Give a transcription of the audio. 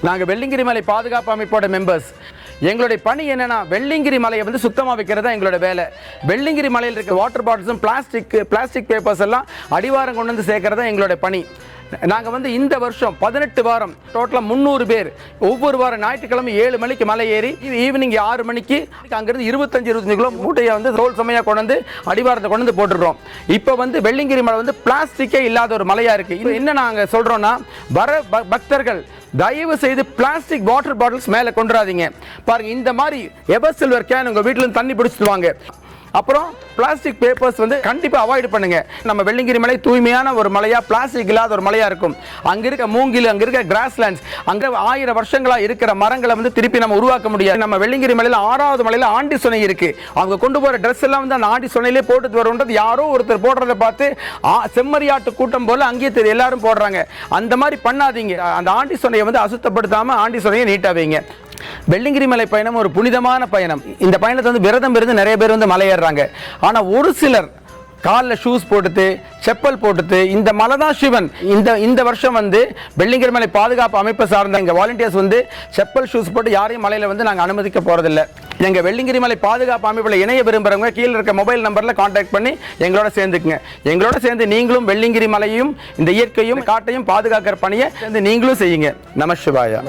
நாங்கள் வெள்ளிங்கிரி மலை பாதுகாப்பு அமைப்போட மெம்பர்ஸ். எங்களுடைய பணி என்னன்னா, வெள்ளிங்கிரி மலையை வந்து சுத்தமாக வைக்கிறது தான் எங்களோட வேலை. வெள்ளிங்கிரி மலையில் இருக்க வாட்டர் பாட்டில்ஸும் பிளாஸ்டிக் பேப்பர்ஸ் எல்லாம் அடிவாரம் கொண்டு வந்து சேர்க்கறது தான் எங்களுடைய பணி. நாங்கள் வந்து இந்த வருஷம் 18 வாரம் டோட்டலாக 300 பேர் ஒவ்வொரு வாரம் ஞாயிற்றுக்கிழமை 7 மணிக்கு மலை ஏறி ஈவினிங் 6 மணிக்கு அங்கிருந்து 25 கிலோ மூட்டையை வந்து ரோல் சமையாக கொண்டு வந்து அடிவாரத்தை கொண்டு வந்து போட்டுடுறோம். இப்போ வந்து வெள்ளிங்கிரி மலை வந்து பிளாஸ்டிக்கே இல்லாத ஒரு மலையாக இருக்குது. இது என்ன நாங்கள் சொல்கிறோன்னா, வர பக்தர்கள் தயவு செய்து பிளாஸ்டிக் வாட்டர் பாட்டில்ஸ் மேலே கொண்டுறாதீங்க. பாருங்க, இந்த மாதிரி எவர் சில்வர் கேன் உங்கள் வீட்டில் தண்ணி பிடிச்சிட்டு வாங்க. அப்புறம் பிளாஸ்டிக் பேப்பர்ஸ் வந்து கண்டிப்பாக அவாய்ட் பண்ணுங்க. நம்ம வெள்ளிங்கிரி மலை தூய்மையான ஒரு மலையா, பிளாஸ்டிக் இல்லாத ஒரு மலையா இருக்கும். அங்க இருக்க மூங்கில், அங்க இருக்க கிராஸ்லேண்ட்ஸ், அங்க 1000 வருஷங்களா இருக்கிற மரங்களை வந்து திருப்பி நம்ம உருவாக்க முடியாது. நம்ம வெள்ளிங்கிரி மலையில 6வது மலையில ஆண்டி சுனை இருக்கு. அவங்க கொண்டு போற ட்ரெஸ் எல்லாம் வந்து அந்த ஆண்டி சுனையிலே போட்டுட்டு வரும்ன்றது யாரோ ஒருத்தர் போடுறதை பார்த்து செம்மறியாட்டு கூட்டம் போல அங்கேயே எல்லாரும் போடுறாங்க. அந்த மாதிரி பண்ணாதீங்க. அந்த ஆண்டி சுனையை வந்து அசுத்தப்படுத்தாம ஆண்டி சுனையை நீட்டா வைங்க. வெள்ளிங்கிரி மலை பயணம் ஒரு புனிதமான பயணம். இந்த பயணத்தை வந்து விரதம் இருந்து நிறைய பேர் வந்து மலை ஏறுறாங்க. ஆனா ஒரு சிலர் காலில் ஷூஸ் போட்டுட்டு செப்பல் போட்டுட்டு, இந்த மலை தான் சிவன். இந்த வருஷம் வந்து வெள்ளிங்கிரி மலை பாதுகாப்பு அமைப்பை சார்ந்த எங்கள் வாலண்டியர்ஸ் வந்து செப்பல் ஷூஸ் போட்டு யாரையும் மலையில் வந்து நாங்கள் அனுமதிக்க போகிறதில்ல. எங்கள் வெள்ளிங்கிரி மலை பாதுகாப்பு அமைப்பில் இணைய விரும்புகிறவங்க கீழே இருக்க மொபைல் நம்பரில் கான்டாக்ட் பண்ணி எங்களோட சேர்ந்துக்குங்க. எங்களோட சேர்ந்து நீங்களும் வெள்ளிங்கிரி மலையும் இந்த இயற்கையும் காட்டையும் பாதுகாக்கிற பணியை சேர்ந்து நீங்களும் செய்யுங்க. நம சிவாயா.